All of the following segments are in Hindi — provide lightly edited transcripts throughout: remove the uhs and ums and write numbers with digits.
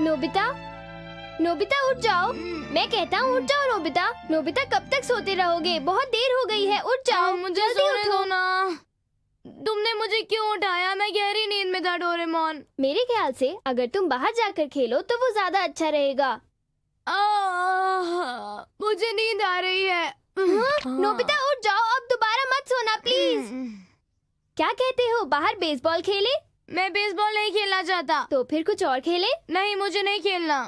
नोबिता, नोबिता उठ जाओ। मैं कहता हूँ उठ जाओ नोबिता। नोबिता कब तक सोते रहोगे? बहुत देर हो गई है, उठ जाओ। मुझे जल्दी सोने उठो दो ना। तुमने मुझे क्यों उठाया? मैं गहरी नींद में था डोरेमोन। मेरे ख्याल से अगर तुम बाहर जाकर खेलो तो वो ज्यादा अच्छा रहेगा। मुझे नींद आ रही है। नोबिता उठ जाओ, अब दोबारा मत सोना प्लीज। क्या कहते हो, बाहर बेसबॉल खेले? मैं बेसबॉल नहीं खेलना चाहता। तो फिर कुछ और खेले? नहीं, मुझे नहीं खेलना।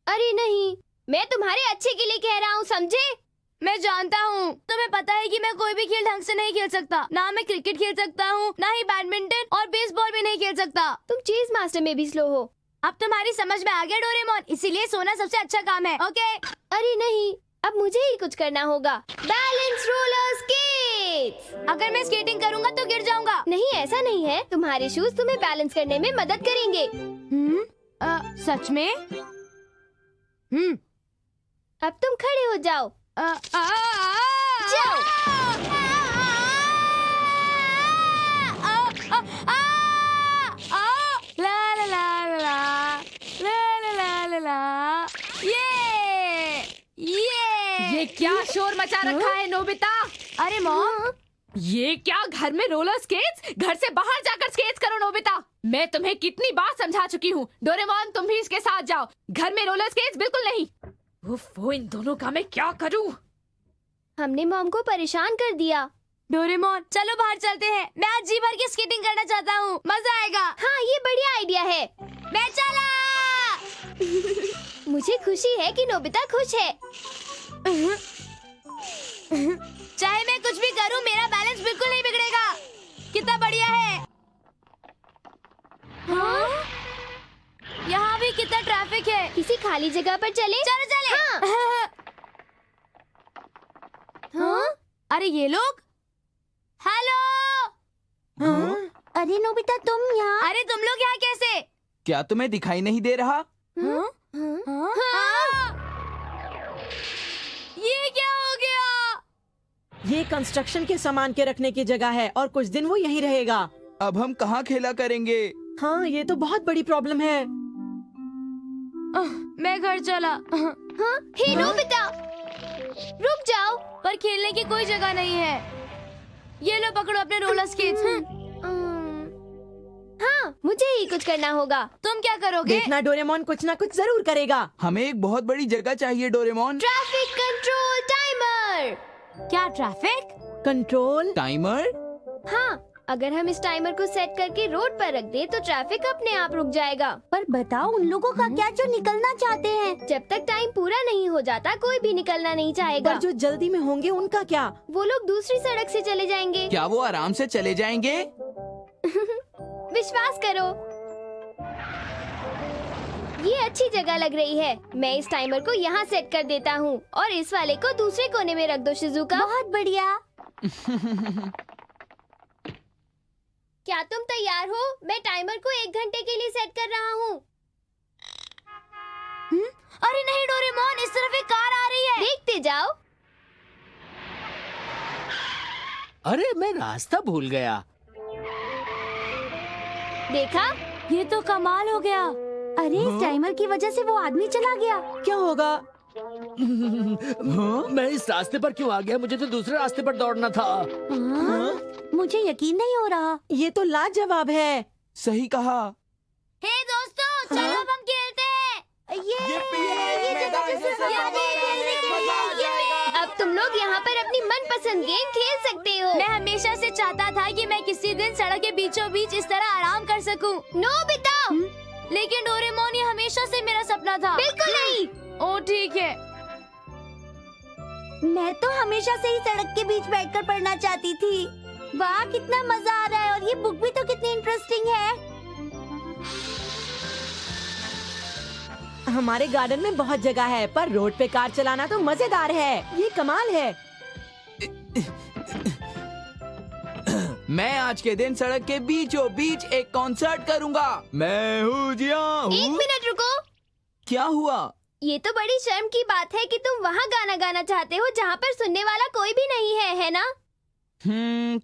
अरे नहीं, मैं तुम्हारे अच्छे के लिए कह रहा हूँ, समझे? मैं जानता हूँ, तुम्हें पता है कि मैं कोई भी खेल ढंग से नहीं खेल सकता। ना मैं क्रिकेट खेल सकता हूँ, ना ही बैडमिंटन और बेसबॉल भी नहीं खेल सकता। तुम चेस मास्टर में भी स्लो हो। अब तुम्हारी समझ में आ गया डोरेमोन, इसीलिए सोना सबसे अच्छा काम है। ओके? अरे नहीं, अब मुझे ही कुछ करना होगा। Balance roller skates. अगर मैं स्केटिंग करूँगा तो गिर जाऊंगा। नहीं, ऐसा नहीं है। तुम्हारे शूज तुम्हें बैलेंस करने में मदद करेंगे। सच में? अब तुम खड़े हो जाओ। जाओ। ये क्या शोर मचा रखा है नोबिता? अरे मॉम, ये क्या घर में रोलर स्केट्स? घर से बाहर जाकर स्केट्स करो नोबिता। मैं तुम्हें कितनी बार समझा चुकी हूँ। डोरेमोन तुम भी इसके साथ जाओ। घर में रोलर स्केट्स बिल्कुल नहीं। वो इन दोनों का मैं क्या करूँ? हमने मॉम को परेशान कर दिया। डोरेमोन चलो बाहर चलते हैं। मैं आज जी भर की स्केटिंग करना चाहता हूँ, मजा आएगा। हाँ, ये बढ़िया आइडिया है। मैं चला। मुझे खुशी है कि नोबिता खुश है। चाहे मैं कुछ भी करूं, मेरा बैलेंस बिल्कुल नहीं बिगड़ेगा। कितना बढ़िया है। हाँ? यहाँ भी कितना ट्रैफिक है। किसी खाली जगह पर चले? चलो चले। हाँ? अरे ये लोग। हेलो। अरे नोबिता, तुम यहाँ? अरे तुम लोग यहाँ कैसे? क्या तुम्हें दिखाई नहीं दे रहा? हाँ? ये क्या हो गया? ये कंस्ट्रक्शन के सामान के रखने की जगह है और कुछ दिन वो यहीं रहेगा। अब हम कहाँ खेला करेंगे? हाँ, ये तो बहुत बड़ी प्रॉब्लम है। मैं घर चला। हाँ? हे नोबिता, रुक जाओ। पर खेलने की कोई जगह नहीं है। ये लो पकड़ो अपने रोलर स्केट्स। हाँ, मुझे ही कुछ करना होगा। तुम क्या करोगे? देखना डोरेमोन कुछ ना कुछ जरूर करेगा। हमें एक बहुत बड़ी जगह चाहिए डोरेमोन। Traffic control timer. क्या ट्रैफिक कंट्रोल टाइमर? हाँ, अगर हम इस टाइमर को सेट करके रोड पर रख दे तो ट्रैफिक अपने आप रुक जाएगा। पर बताओ उन लोगों का क्या जो निकलना चाहते हैं? जब तक टाइम पूरा नहीं हो जाता कोई भी निकलना नहीं चाहेगा। पर जो जल्दी में होंगे उनका क्या? वो लोग दूसरी सड़क से चले जाएंगे। क्या वो आराम से चले जाएंगे? विश्वास करो, ये अच्छी जगह लग रही है। मैं इस टाइमर को यहाँ सेट कर देता हूँ और इस वाले को दूसरे कोने में रख दो शिजुका। बहुत बढ़िया। क्या तुम तैयार हो? मैं टाइमर को 1 घंटे के लिए सेट कर रहा हूँ। अरे नहीं डोरेमोन, इस तरफ एक कार आ रही है। देखते जाओ। अरे मैं रास्ता भूल गया। देखा? ये तो कमाल हो गया। अरे इस टाइमर की वजह से वो आदमी चला गया। क्या होगा? मैं इस रास्ते पर क्यों आ गया? मुझे तो दूसरे रास्ते पर दौड़ना था। मुझे यकीन नहीं हो रहा। ये तो लाजवाब है। सही कहा। हे दोस्तों, चलो अब हम खेलते हैं। अब तुम लोग यहाँ पर अपनी मनपसंद गेम खेल सकते हो। मैं हमेशा से चाहता था कि मैं किसी दिन सड़क के बीचों बीच इस तरह आराम कर सकूं। नोबिता, लेकिन डोरेमोन ये हमेशा से मेरा सपना था। बिल्कुल नहीं। ओ ठीक है। मैं तो हमेशा से ही सड़क के बीच बैठकर पढ़ना चाहती थी। वाह कितना मजा आ रहा है, और ये बुक भी तो कितनी इंटरेस्टिंग है। हमारे गार्डन में बहुत जगह है, पर रोड पे कार चलाना तो मजेदार है। ये कमाल है। मैं आज के दिन सड़क के बीचों बीच एक कॉन्सर्ट करूंगा। मैं हूँ जिया हूँ। 1 मिनट रुको। क्या हुआ? ये तो बड़ी शर्म की बात है कि तुम वहाँ गाना गाना चाहते हो जहाँ पर सुनने वाला कोई भी नहीं है ना?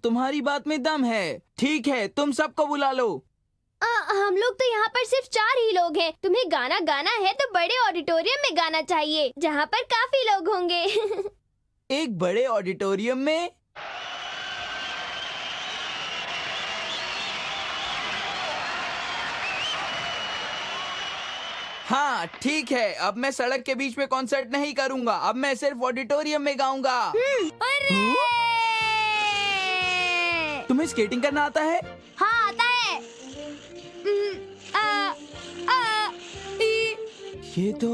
तुम्हारी बात में दम है। ठीक है, तुम सबको बुला लो। हम लोग तो यहाँ पर सिर्फ 4 ही लोग हैं। तुम्हें गाना गाना है तो बड़े ऑडिटोरियम में गाना चाहिए, जहाँ पर काफी लोग होंगे। एक बड़े ऑडिटोरियम में? हाँ ठीक है, अब मैं सड़क के बीच में कॉन्सर्ट नहीं करूँगा। अब मैं सिर्फ ऑडिटोरियम में गाऊंगा। तुम्हें स्केटिंग करना आता है? हाँ आता है। ये तो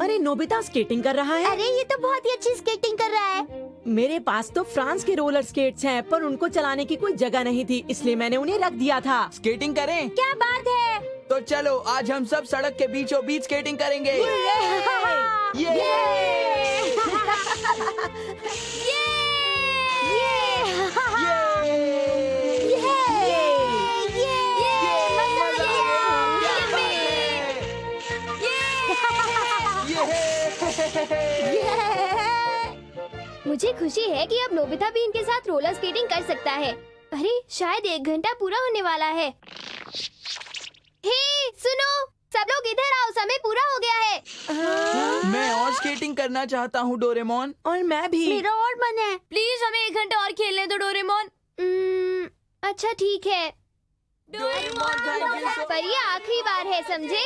अरे नोबिता स्केटिंग कर रहा है। अरे ये तो बहुत ही अच्छी स्केटिंग कर रहा है। मेरे पास तो फ्रांस के रोलर स्केट्स हैं, पर उनको चलाने की कोई जगह नहीं थी, इसलिए मैंने उन्हें रख दिया था। स्केटिंग करें? क्या बात है। तो चलो आज हम सब सड़क के बीचों बीच स्केटिंग करेंगे। ये! मुझे खुशी है कि अब नोबिता भी इनके साथ रोलर स्केटिंग कर सकता है। अरे शायद 1 घंटा पूरा होने वाला है। हे सुनो, सब लोग इधर आओ, समय पूरा हो गया है। मैं और स्केटिंग करना चाहता हूँ डोरेमोन। और मैं भी। मेरा और मन है। प्लीज हमें 1 घंटा और खेलने दो डोरेमोन। अच्छा ठीक है, पर ये आखिरी बार है, समझे?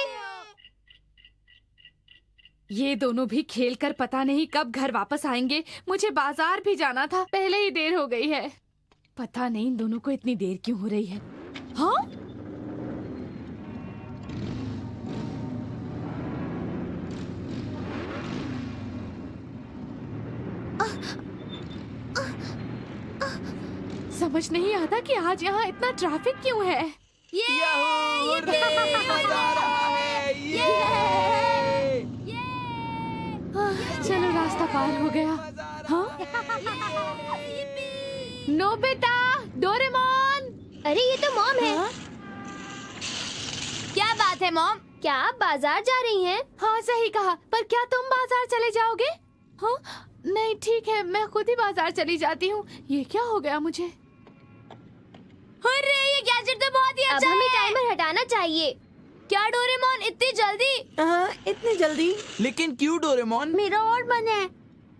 ये दोनों भी खेल कर पता नहीं कब घर वापस आएंगे। मुझे बाजार भी जाना था, पहले ही देर हो गई है। पता नहीं इन दोनों को इतनी देर क्यों हो रही है। हाँ समझ नहीं आता कि आज यहाँ इतना ट्रैफिक क्यों है। याहू! मजा आ रहा है। चलो रास्ता पार हो गया। हाँ नोबिता, डोरेमोन। अरे ये तो मॉम है। क्या बात है मॉम? क्या आप बाजार जा रही हैं? हाँ सही कहा, पर क्या तुम बाजार चले जाओगे? हाँ नहीं ठीक है, मैं खुद ही बाजार चली जाती हूँ। ये क्या हो गया मुझे? अरे ये गैजेट तो बहुत ही अब अच्छा हमें है। टाइमर हटाना चाहिए। क्या डोरेमोन इतनी जल्दी? इतनी जल्दी? लेकिन क्यों डोरेमोन? मेरा और मन है।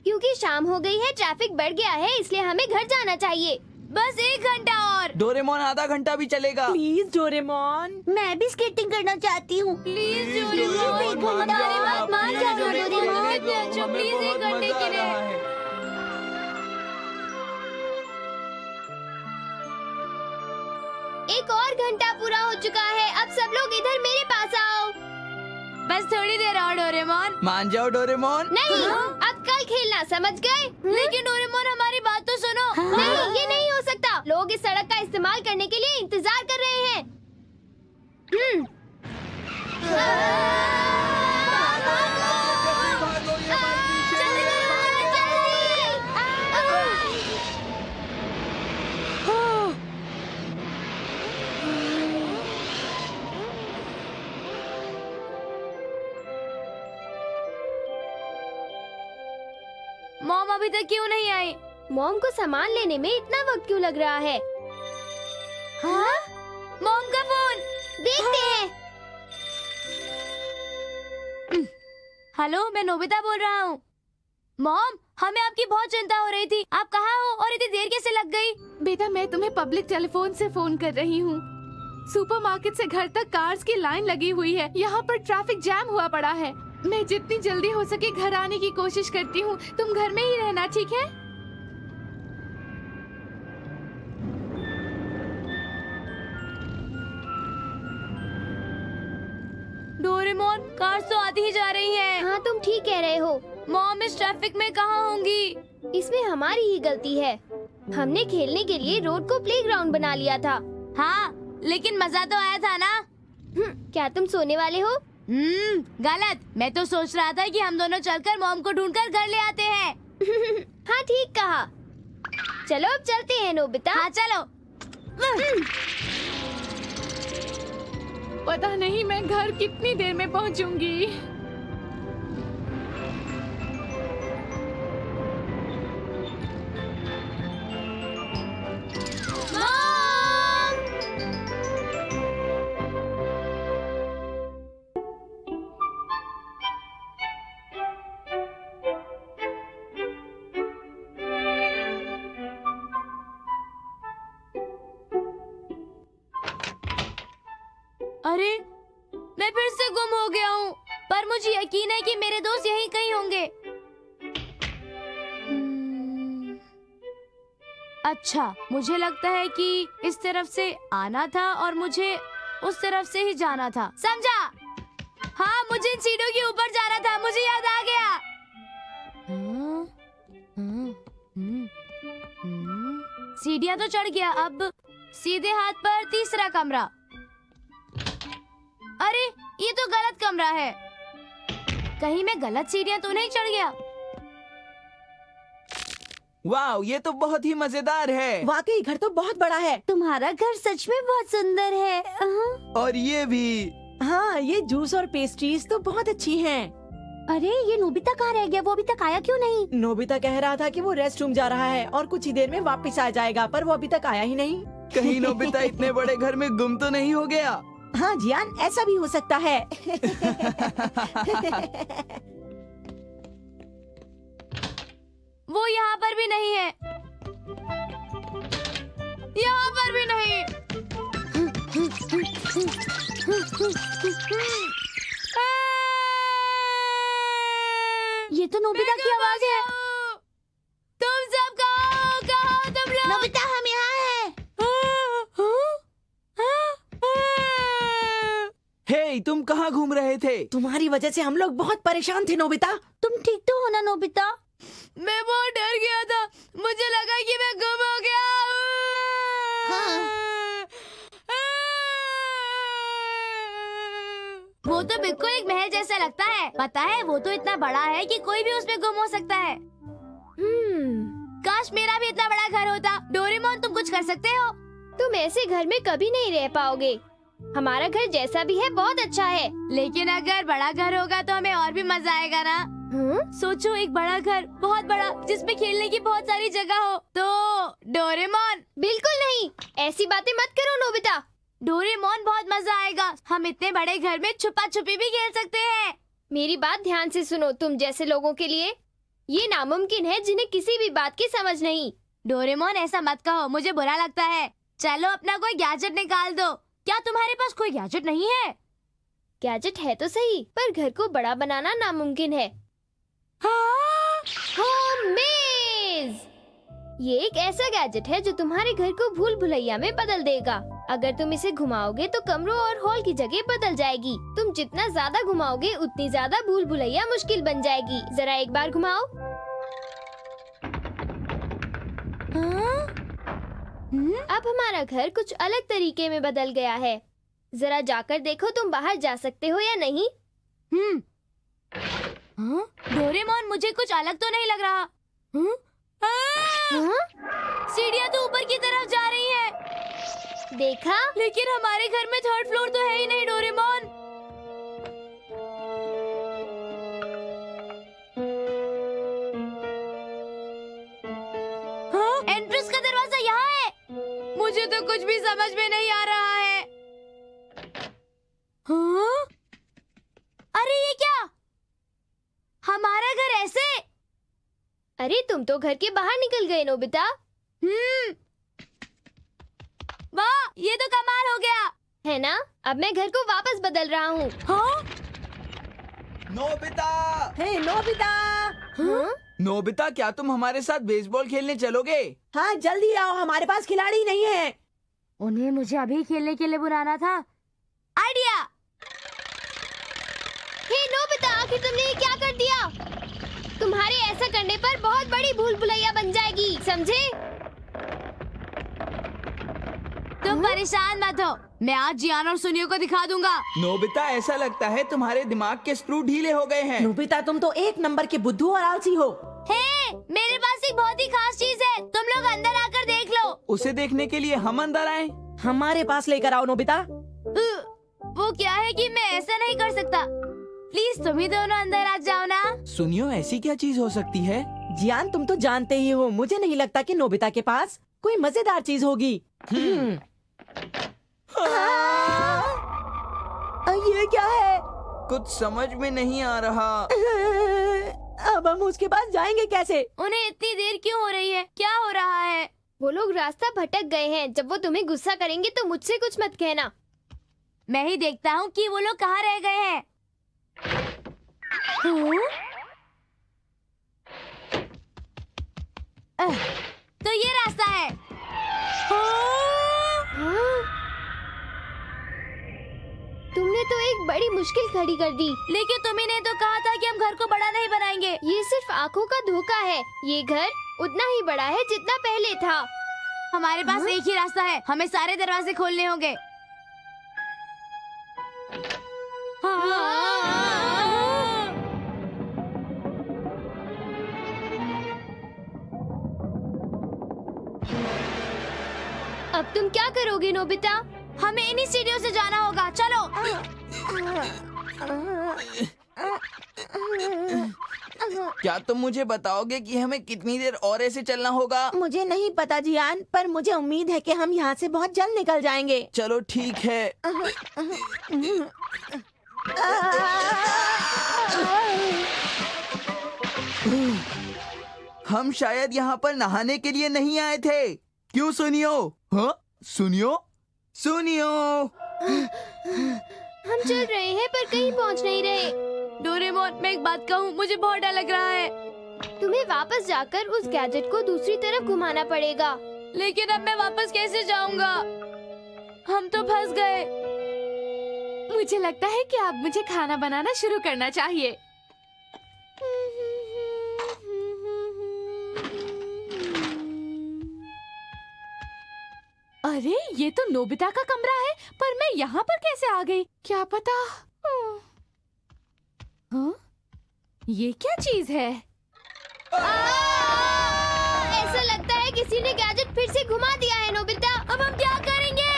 क्योंकि शाम हो गई है, ट्रैफिक बढ़ गया है, इसलिए हमें घर जाना चाहिए। बस 1 घंटा और। डोरेमोन आधा घंटा भी चलेगा। Please Doraemon. मैं भी स्केटिंग करना चाहती हूँ। प्लीज डोरेमोन, डोरेमोन, मान मेरी बात मान जाओ हमें डोरेमोन। हमें कितने अच्छे, हमें प्लीज 1 बहुत घंटे मजा के आ लिए। रहा है। एक और घंटा पूरा हो चुका है, अब सब लोग इधर मेरे पास आओ। बस थोड़ी देर और डोरेमोन। मान जाओ डोरेमोन। नहीं, अब कल खेलना, समझ गए? लेकिन डोरेमोन हमारी बात तो सुनो। नहीं, ये नहीं हो सकता। लोग इस सड़क का इस्तेमाल करने के लिए इंतजार कर रहे हैं। मॉम अभी तक क्यों नहीं आई? मॉम को सामान लेने में इतना वक्त क्यों लग रहा है? हाँ? मॉम का फोन। देखते हैं। हेलो, मैं नोबिता बोल रहा हूँ। मॉम, हमें आपकी बहुत चिंता हो रही थी। आप कहाँ हो और इतनी देर कैसे लग गई? बेटा मैं तुम्हें पब्लिक टेलीफोन से फोन कर रही हूँ। सुपरमार्केट से घर तक कार्स की लाइन लगी हुई है। यहाँ पर ट्रैफिक जैम हुआ पड़ा है। मैं जितनी जल्दी हो सके घर आने की कोशिश करती हूँ। तुम घर में ही रहना, ठीक है? डोरेमोन, कार तो आती ही जा रही है। हाँ तुम ठीक कह रहे हो। मॉम इस ट्रैफिक में कहाँ होंगी? इसमें हमारी ही गलती है। हमने खेलने के लिए रोड को प्लेग्राउंड बना लिया था। हाँ, लेकिन मजा तो आया था ना? क्या तुम सोने वाले हो? गलत। मैं तो सोच रहा था कि हम दोनों चलकर मॉम को ढूंढकर घर ले आते हैं। हाँ ठीक कहा। चलो अब चलते हैं नोबिता। हाँ चलो। पता नहीं मैं घर कितनी देर में पहुँचूंगी। मैं फिर से गुम हो गया हूँ, पर मुझे यकीन है कि मेरे दोस्त यहीं कहीं होंगे। अच्छा, मुझे लगता है कि इस तरफ से आना था और मुझे उस तरफ से ही जाना था। समझा? हाँ, मुझे इन सीढ़ियों के ऊपर जाना था, मुझे याद आ गया। सीढ़ियाँ तो चढ़ गया, अब सीधे हाथ पर तीसरा कमरा। अरे, ये तो गलत कमरा है। कहीं मैं गलत सीढ़ियाँ तो नहीं चढ़ गया? वाह, ये तो बहुत ही मजेदार है। वाकई घर तो बहुत बड़ा है। तुम्हारा घर सच में बहुत सुंदर है। और ये भी। हाँ, ये जूस और पेस्ट्रीज तो बहुत अच्छी हैं। अरे, ये नोबिता कहाँ रह गया? वो अभी तक आया क्यों नहीं? नोबिता कह रहा था कि वो रेस्ट रूम जा रहा है और कुछ ही देर में वापस आ जाएगा, पर वो अभी तक आया ही नहीं। कहीं नोबिता इतने बड़े घर में गुम तो नहीं हो गया? हाँ जियान, ऐसा भी हो सकता है। वो यहाँ पर भी नहीं है, यहाँ पर भी नहीं। ये तो नोबिता की आवाज है। तुम सब कहाँ हो तुम लोग? नोबिता, हम यहाँ हैं। हे, तुम कहाँ घूम रहे थे? तुम्हारी वजह से हम लोग बहुत परेशान थे नोबिता। तुम ठीक तो हो ना नोबिता? मैं बहुत डर गया था, मुझे लगा कि मैं गुम हो गया। वो तो बिल्कुल एक महल जैसा लगता है। पता है, वो तो इतना बड़ा है कि कोई भी उसमें गुम हो सकता है। काश मेरा भी इतना बड़ा घर होता। डोरेमोन, तुम कुछ कर सकते हो? तुम ऐसे घर में कभी नहीं रह पाओगे। हमारा घर जैसा भी है बहुत अच्छा है। लेकिन अगर बड़ा घर होगा तो हमें और भी मजा आएगा ना। सोचो, एक बड़ा घर, बहुत बड़ा, जिसमें खेलने की बहुत सारी जगह हो। तो डोरेमोन। बिल्कुल नहीं, ऐसी बातें मत करो नोबिता। डोरेमोन, बहुत मजा आएगा। हम इतने बड़े घर में छुपा छुपी भी खेल सकते हैं। मेरी बात ध्यान से सुनो। तुम जैसे लोगों के लिए ये नामुमकिन है जिन्हें किसी भी बात की समझ नहीं। डोरेमोन, ऐसा मत कहो, मुझे बुरा लगता है। चलो अपना कोई गैजेट निकाल दो। क्या तुम्हारे पास कोई गैजेट नहीं है? गैजेट है तो सही, पर घर को बड़ा बनाना नामुमकिन है। होम मेज, ये एक ऐसा गैजेट है जो तुम्हारे घर को भूल भुलैया में बदल देगा। अगर तुम इसे घुमाओगे तो कमरों और हॉल की जगह बदल जाएगी। तुम जितना ज्यादा घुमाओगे उतनी ज्यादा भूल भुलैया मुश्किल बन जाएगी। जरा एक बार घुमाओ। अब हमारा घर कुछ अलग तरीके में बदल गया है। जरा जाकर देखो तुम बाहर जा सकते हो या नहीं। डोरेमोन, मुझे कुछ अलग तो नहीं लग रहा। सीढ़ियाँ तो ऊपर की तरफ जा रही हैं। देखा? लेकिन हमारे घर में थर्ड फ्लोर तो है ही नहीं डोरेमोन। एंट्रेंस का दरवाजा यहाँ है। मुझे तो कुछ भी समझ में नहीं आ रहा है। अरे, ये क्या? हमारा घर ऐसे? अरे, तुम तो घर के बाहर निकल गए नोबिता। वाह, ये तो कमाल हो गया है ना? अब मैं घर को वापस बदल रहा हूँ। नोबिता! हे नोबिता! नोबिता, क्या तुम हमारे साथ बेसबॉल खेलने चलोगे? हाँ, जल्दी आओ, हमारे पास खिलाड़ी नहीं है। उन्हें मुझे अभी खेलने के लिए बुलाना था। आइडिया! हे नोबिता, आखिर तुमने ये क्या कर दिया? तुम्हारे ऐसा करने पर बहुत बड़ी भूल भुलैया बन जाएगी, समझे? तुम परेशान मत हो, मैं आज जियान और सुनियो को दिखा दूंगा। नोबिता, ऐसा लगता है तुम्हारे दिमाग के स्क्रू ढीले हो गए हैं। नोबिता, तुम तो एक नंबर के बुद्धू और आलसी हो। हे, मेरे पास एक बहुत ही खास चीज है, तुम लोग अंदर आकर देख लो। उसे देखने के लिए हम अंदर आए? हमारे पास लेकर आओ नोबिता। वो क्या है कि मैं ऐसा नहीं कर सकता। प्लीज तुम ही दोनों अंदर आ जाओ ना। सुनियो, ऐसी क्या चीज हो सकती है? जियान, तुम तो जानते ही हो, मुझे नहीं लगता कि नोबिता के पास कोई मजेदार चीज होगी। ये क्या है? कुछ समझ में नहीं आ रहा। अब हम उसके पास जाएंगे कैसे? उन्हें इतनी देर क्यों हो रही है? क्या हो रहा है? वो लोग रास्ता भटक गए हैं। जब वो तुम्हें गुस्सा करेंगे तो मुझसे कुछ मत कहना। मैं ही देखता हूँ कि वो लोग कहाँ रह गए हैं। तो ये रास्ता है। तुमने तो एक बड़ी मुश्किल खड़ी कर दी। लेकिन तुम्ही ने तो कहा था कि हम घर को बड़ा नहीं बनाएंगे। ये सिर्फ आँखों का धोखा है। ये घर उतना ही बड़ा है जितना पहले था। हमारे पास एक ही रास्ता है, हमें सारे दरवाजे खोलने होंगे। अब तुम क्या करोगे नोबिता? हमें इन्हीं सीढ़ियों से जाना होगा, चलो। क्या तुम मुझे बताओगे कि हमें कितनी देर और ऐसे चलना होगा? मुझे नहीं पता जियान, पर मुझे उम्मीद है कि हम यहाँ से बहुत जल्द निकल जाएंगे। चलो ठीक है। हम शायद यहाँ पर नहाने के लिए नहीं आए थे। क्यों सुनियो? हाँ सुनियो सुनियो। हम चल रहे हैं पर कहीं पहुँच नहीं रहे। डोरेमोन, मैं एक बात कहूँ, मुझे बहुत डर लग रहा है। तुम्हें वापस जाकर उस गैजेट को दूसरी तरफ घुमाना पड़ेगा। लेकिन अब मैं वापस कैसे जाऊंगा? हम तो फंस गए। मुझे लगता है कि अब मुझे खाना बनाना शुरू करना चाहिए। अरे ये तो नोबिता का कमरा है, पर मैं यहाँ पर कैसे आ गई? क्या पता। हाँ? ये क्या चीज है? ऐसा लगता है किसी ने गैजेट फिर से घुमा दिया है नोबिता। अब हम क्या करेंगे?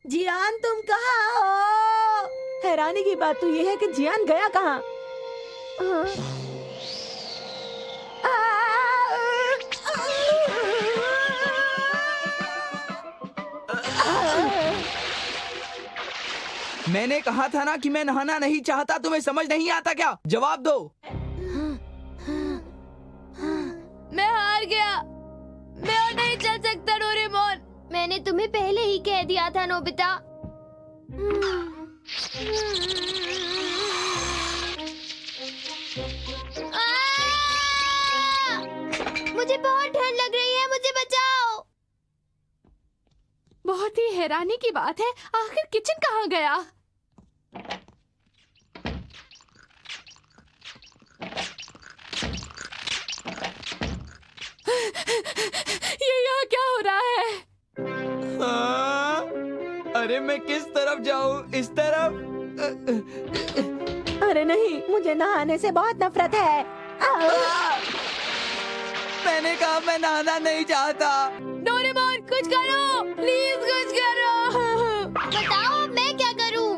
जियान तुम कहाँ हो? हैरानी की बात तो ये है कि जियान गया कहाँ? मैंने कहा था ना कि मैं नहाना नहीं चाहता। तुम्हें समझ नहीं आता क्या? जवाब दो। मैं हार गया। मैं और नहीं चल सकता डोरेमोन। मैंने तुम्हें पहले ही कह दिया था नोबिता। मुझे बहुत ठंड लग रही है, मुझे बचाओ। बहुत ही हैरानी की बात है, आखिर किचन कहाँ गया? ये यहाँ क्या हो रहा है? हाँ? अरे मैं किस तरफ जाऊँ? इस तरफ? अरे नहीं, मुझे नहाने से बहुत नफरत है। मैंने कहा मैं नहाना नहीं चाहता। डोरेमोन कुछ करो, प्लीज कुछ करो। बताओ मैं क्या करूं?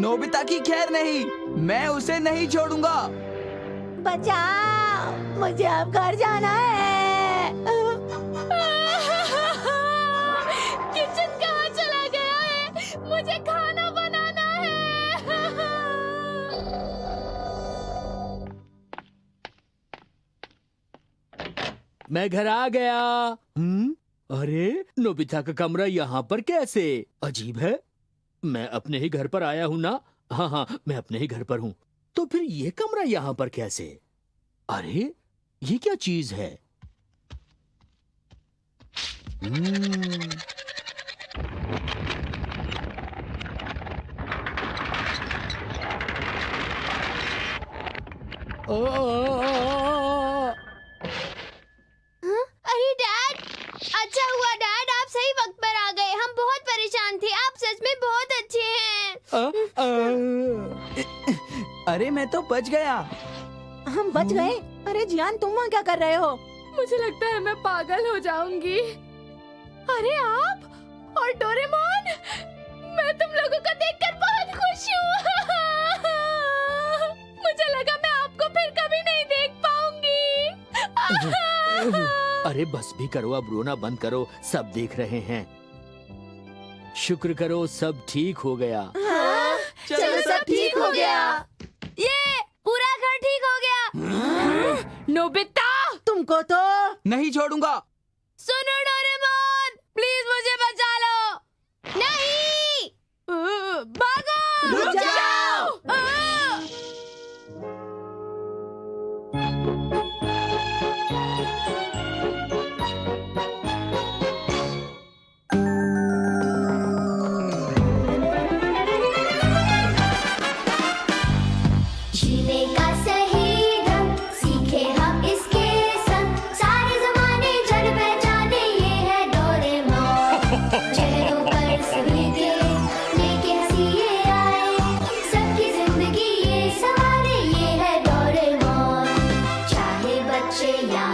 नोबिता की खैर नहीं, मैं उसे नहीं छोड़ूंगा। बचाओ, मुझे अब घर जाना है। किचन कहाँ चला गया है? मुझे खाना बनाना है। मैं घर आ गया। अरे नोबिता का कमरा यहाँ पर कैसे? अजीब है। मैं अपने ही घर पर आया हूँ ना। हाँ हाँ, मैं अपने ही घर पर हूँ। तो फिर ये कमरा यहाँ पर कैसे? अरे ये क्या चीज है? अरे डैड, अच्छा हुआ डैड आप सही वक्त पर आ गए। हम बहुत परेशान थे। आप सच में बहुत अच्छे हैं। अरे मैं तो बच गया। हम बच गए? अरे जियान तुम वहाँ क्या कर रहे हो? मुझे लगता है मैं पागल हो जाऊंगी। अरे आप और डोरेमोन, मैं तुम लोगों को देखकर बहुत खुश हूँ। मुझे लगा मैं आपको फिर कभी नहीं देख पाऊंगी। अरे बस भी करो, अब रोना बंद करो, सब देख रहे हैं। शुक्र करो सब ठीक हो गया। चलो सब ठीक हो गया। ये पूरा घर ठीक हो गया। नोबिता, तुमको तो नहीं छोड़ूंगा। सुनो डोरेमोन, प्लीज मुझे बचा लो। नहीं। भागो। रुक जाओ। जीने का सही ढंग सीखे हम इसके संग, सारे जमाने जन पहचाने ये है डोरेमोन। चेहरों पर सभी के लेके हंसी ये आए, सबकी जिंदगी ये सवारे ये है डोरेमोन। चाहे बच्चे या